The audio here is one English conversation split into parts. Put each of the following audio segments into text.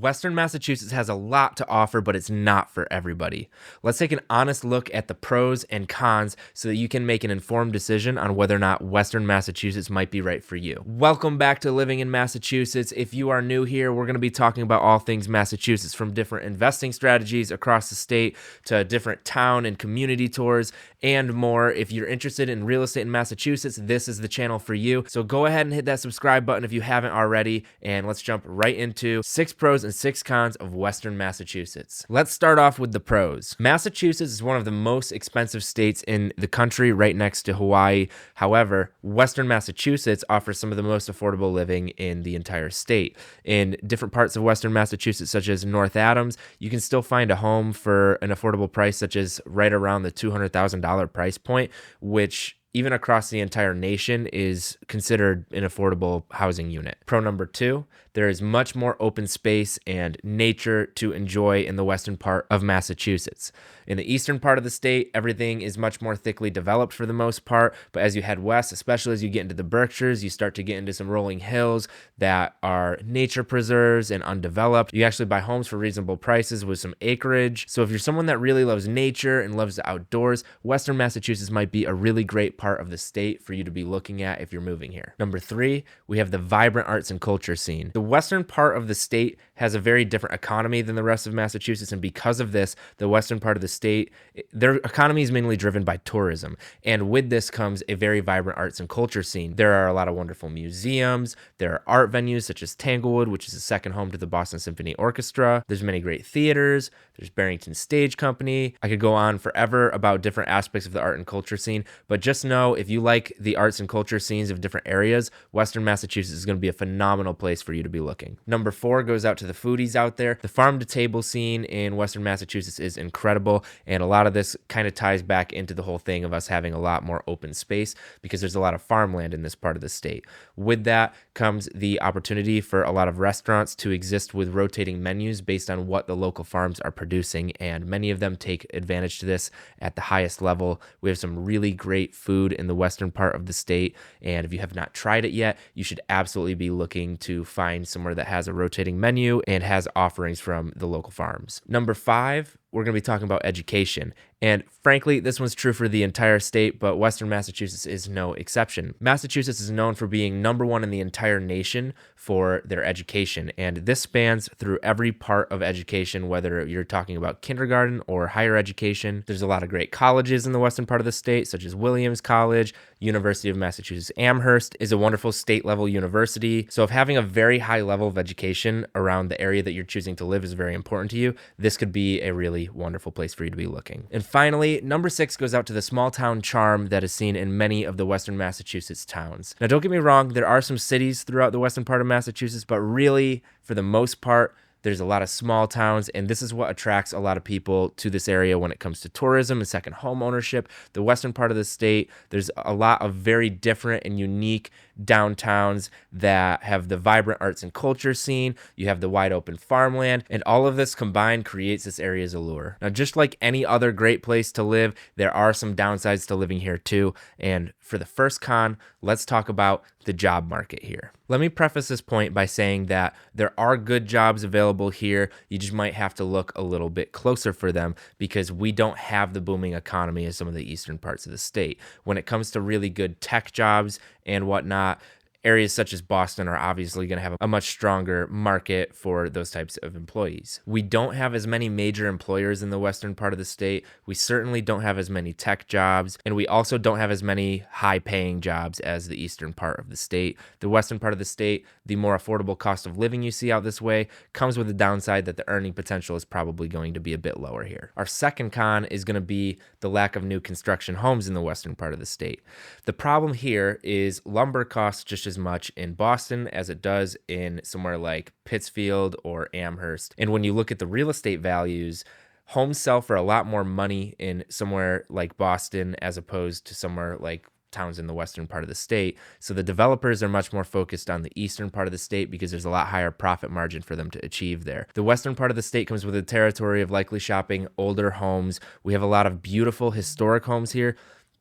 Western Massachusetts has a lot to offer, but it's not for everybody. Let's take an honest look at the pros and cons so that you can make an informed decision on whether or not Western Massachusetts might be right for you. Welcome back to Living in Massachusetts. If you are new here, we're going to be talking about all things Massachusetts, from different investing strategies across the state to different town and community tours and more. If you're interested in real estate in Massachusetts, this is the channel for you. So go ahead and hit that subscribe button if you haven't already, and let's jump right into 6 pros and 6 cons of Western Massachusetts. Let's start off with the pros. Massachusetts is one of the most expensive states in the country, right next to Hawaii. However, Western Massachusetts offers some of the most affordable living in the entire state. In different parts of Western Massachusetts, such as North Adams, you can still find a home for an affordable price, such as right around the $200,000 price point, which even across the entire nation is considered an affordable housing unit. Pro number 2, there is much more open space and nature to enjoy in the western part of Massachusetts. In the eastern part of the state, everything is much more thickly developed for the most part, but as you head west, especially as you get into the Berkshires, you start to get into some rolling hills that are nature preserves and undeveloped. You actually buy homes for reasonable prices with some acreage. So if you're someone that really loves nature and loves the outdoors, Western Massachusetts might be a really great part of the state for you to be looking at if you're moving here. Number 3, we have the vibrant arts and culture scene. The western part of the state has a very different economy than the rest of Massachusetts, and because of this, the western part of the state, their economy is mainly driven by tourism, and with this comes a very vibrant arts and culture scene. There are a lot of wonderful museums, there are art venues such as Tanglewood, which is the second home to the Boston Symphony Orchestra. There's many great theaters, there's Barrington Stage Company. I could go on forever about different aspects of the art and culture scene, but just know if you like the arts and culture scenes of different areas, Western Massachusetts is going to be a phenomenal place for you to be looking. Number 4 goes out to the foodies out there. The farm to table scene in Western Massachusetts is incredible, and a lot of this kind of ties back into the whole thing of us having a lot more open space because there's a lot of farmland in this part of the state. With that comes the opportunity for a lot of restaurants to exist with rotating menus based on what the local farms are producing, and many of them take advantage to this at the highest level. We have some really great food in the western part of the state, and if you have not tried it yet, you should absolutely be looking to find somewhere that has a rotating menu and has offerings from the local farms. Number 5, we're going to be talking about education. And frankly, this one's true for the entire state, but Western Massachusetts is no exception. Massachusetts is known for being number 1 in the entire nation for their education, and this spans through every part of education, whether you're talking about kindergarten or higher education. There's a lot of great colleges in the western part of the state, such as Williams College. University of Massachusetts Amherst is a wonderful state-level university. So if having a very high level of education around the area that you're choosing to live is very important to you, this could be a really wonderful place for you to be looking. And finally, number 6 goes out to the small town charm that is seen in many of the western Massachusetts towns. Now, don't get me wrong, there are some cities throughout the western part of Massachusetts, but really, for the most part, there's a lot of small towns, and this is what attracts a lot of people to this area when it comes to tourism and second home ownership. The western part of the state, there's a lot of very different and unique downtowns that have the vibrant arts and culture scene. You have the wide open farmland, and all of this combined creates this area's allure. Now, just like any other great place to live, there are some downsides to living here too. And for the first con, let's talk about the job market here. Let me preface this point by saying that there are good jobs available here. You just might have to look a little bit closer for them because we don't have the booming economy as some of the eastern parts of the state. When it comes to really good tech jobs and whatnot, areas such as Boston are obviously going to have a much stronger market for those types of employees. We don't have as many major employers in the western part of the state. We certainly don't have as many tech jobs, and we also don't have as many high-paying jobs as the eastern part of the state. The western part of the state, the more affordable cost of living you see out this way, comes with the downside that the earning potential is probably going to be a bit lower here. Our second con is going to be the lack of new construction homes in the western part of the state. The problem here is lumber costs just as much in Boston as it does in somewhere like Pittsfield or Amherst. And when you look at the real estate values, homes sell for a lot more money in somewhere like Boston as opposed to somewhere like towns in the western part of the state. So the developers are much more focused on the eastern part of the state because there's a lot higher profit margin for them to achieve there. The western part of the state comes with a territory of likely shopping older homes. We have a lot of beautiful historic homes here,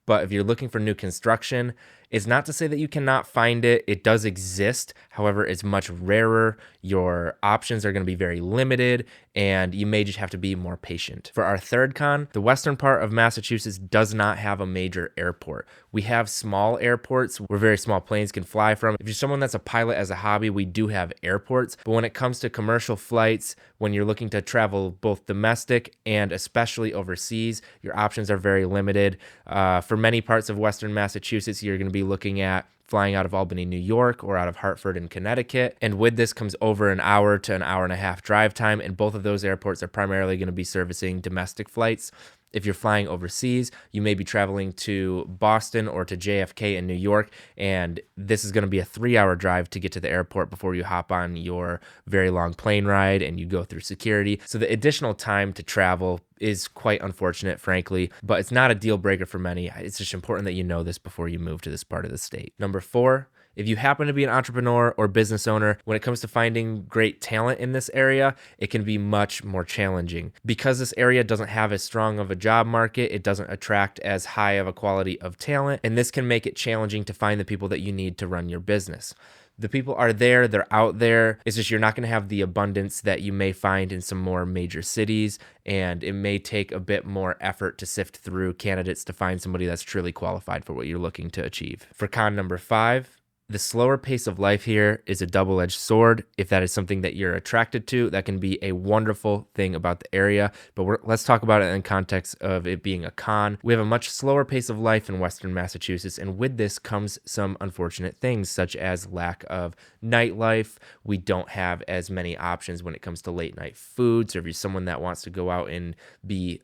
but if you're looking for new construction, It's not to say that you cannot find it. It does exist. However, it's much rarer. Your options are going to be very limited, and you may just have to be more patient. For our third con, the western part of Massachusetts does not have a major airport. We have small airports where very small planes can fly from. If you're someone that's a pilot as a hobby, we do have airports. But when it comes to commercial flights, when you're looking to travel both domestic and especially overseas, your options are very limited. For many parts of western Massachusetts, you're going to be looking at flying out of Albany, New York, or out of Hartford in Connecticut. And with this comes over an hour to an hour and a half drive time. And both of those airports are primarily going to be servicing domestic flights. If you're flying overseas, you may be traveling to Boston or to JFK in New York, and this is going to be a 3-hour drive to get to the airport before you hop on your very long plane ride and you go through security. So the additional time to travel is quite unfortunate, frankly, but it's not a deal breaker for many. It's just important that you know this before you move to this part of the state. Number 4, if you happen to be an entrepreneur or business owner, when it comes to finding great talent in this area, it can be much more challenging. Because this area doesn't have as strong of a job market, it doesn't attract as high of a quality of talent, and this can make it challenging to find the people that you need to run your business. The people are there, they're out there. It's just you're not going to have the abundance that you may find in some more major cities, and it may take a bit more effort to sift through candidates to find somebody that's truly qualified for what you're looking to achieve. For con number 5, the slower pace of life here is a double-edged sword. If that is something that you're attracted to, that can be a wonderful thing about the area. But let's talk about it in context of it being a con. We have a much slower pace of life in western Massachusetts, and with this comes some unfortunate things, such as lack of nightlife. We don't have as many options when it comes to late night food. So if you're someone that wants to go out and be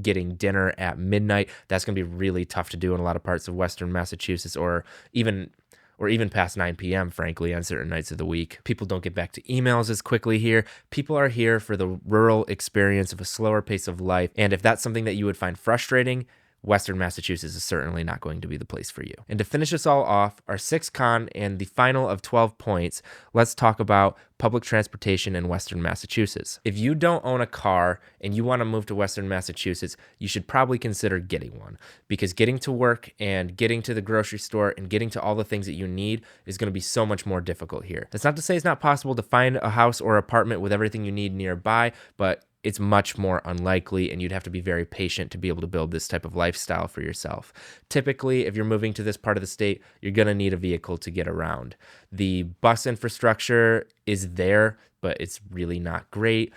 getting dinner at midnight, that's going to be really tough to do in a lot of parts of western Massachusetts, or even past 9 p.m., frankly, on certain nights of the week. People don't get back to emails as quickly here. People are here for the rural experience of a slower pace of life. And if that's something that you would find frustrating, western Massachusetts is certainly not going to be the place for you. And to finish this all off, our 6th con and the final of 12 points, let's talk about public transportation in western Massachusetts. If you don't own a car and you want to move to western Massachusetts, you should probably consider getting one, because getting to work and getting to the grocery store and getting to all the things that you need is going to be so much more difficult here. That's not to say it's not possible to find a house or apartment with everything you need nearby, but it's much more unlikely, and you'd have to be very patient to be able to build this type of lifestyle for yourself. Typically, if you're moving to this part of the state, you're going to need a vehicle to get around. The bus infrastructure is there, but it's really not great.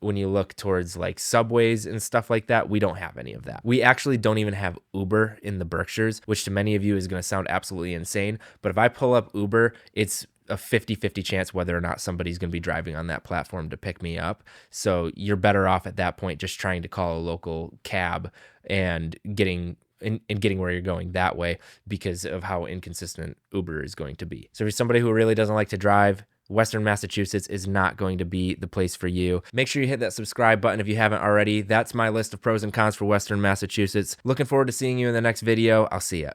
When you look towards like subways and stuff like that, we don't have any of that. We actually don't even have Uber in the Berkshires, which to many of you is going to sound absolutely insane. But if I pull up Uber, it's a 50-50 chance whether or not somebody's going to be driving on that platform to pick me up. So you're better off at that point just trying to call a local cab and getting where you're going that way, because of how inconsistent Uber is going to be. So if you're somebody who really doesn't like to drive, western Massachusetts is not going to be the place for you. Make sure you hit that subscribe button if you haven't already. That's my list of pros and cons for western Massachusetts. Looking forward to seeing you in the next video. I'll see ya.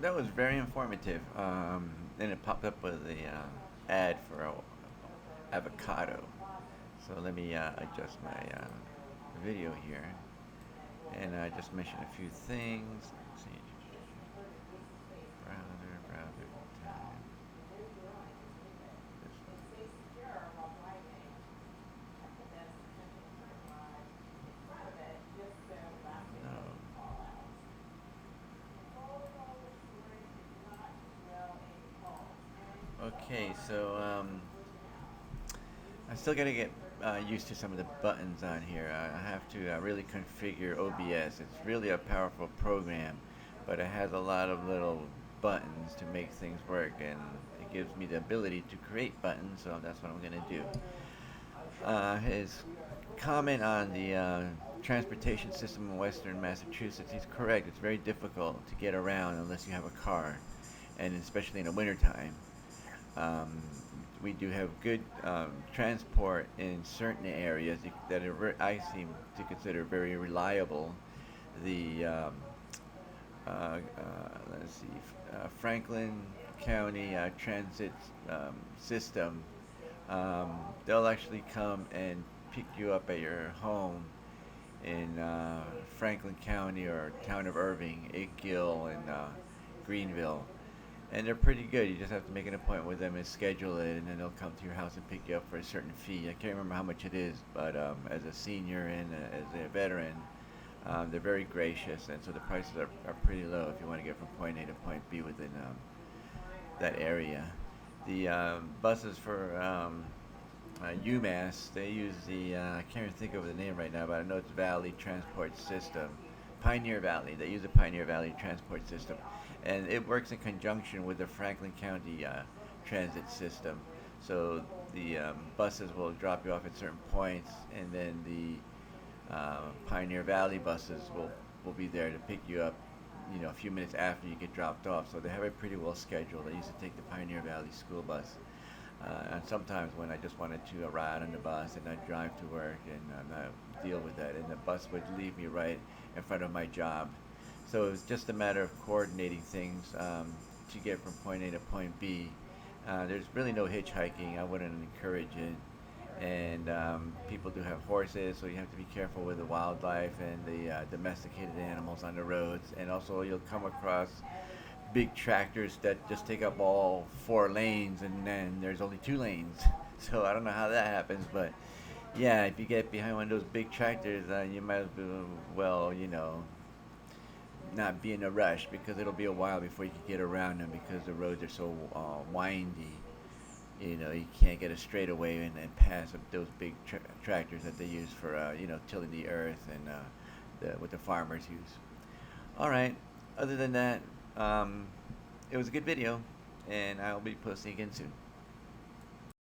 That was very informative. Then it popped up with the ad for avocado. So let me adjust my video here, and I just mentioned a few things. Let's see. Browser time. No. Okay, so I still got to get used to some of the buttons on here. I have to really configure OBS. It's really a powerful program, but it has a lot of little buttons to make things work, and it gives me the ability to create buttons, so that's what I'm going to do. His comment on the transportation system in western Massachusetts, he's correct. It's very difficult to get around unless you have a car, and especially in the wintertime. Um, we do have good transport in certain areas that I seem to consider very reliable. The let's see, Franklin County transit system. They'll actually come and pick you up at your home in Franklin County or town of Irving, Eight Gill, and Greenville. And they're pretty good. You just have to make an appointment with them and schedule it, and then they'll come to your house and pick you up for a certain fee. I can't remember how much it is, but as a senior and as a veteran, they're very gracious, and so the prices are pretty low if you want to get from point A to point B within that area. The buses for UMass, they use the, I can't even think of the name right now, but I know it's Valley Transport System. Pioneer Valley, they use the Pioneer Valley Transport System. And it works in conjunction with the Franklin County transit system. So the buses will drop you off at certain points, and then the Pioneer Valley buses will be there to pick you up, a few minutes after you get dropped off. So they have it pretty well scheduled. I used to take the Pioneer Valley school bus. And sometimes when I just wanted to ride on the bus and not drive to work and not deal with that, and the bus would leave me right in front of my job. So it was just a matter of coordinating things to get from point A to point B. There's really no hitchhiking. I wouldn't encourage it. And people do have horses, so you have to be careful with the wildlife and the domesticated animals on the roads. And also you'll come across big tractors that just take up all 4 lanes, and then there's only 2 lanes. So I don't know how that happens, but yeah, if you get behind one of those big tractors, you might as well, not be in a rush, because it'll be a while before you can get around them, because the roads are so windy. You can't get a straightaway and pass up those big tractors that they use for tilling the earth and what the farmers use. All right. Other than that, it was a good video, and I'll be posting again soon.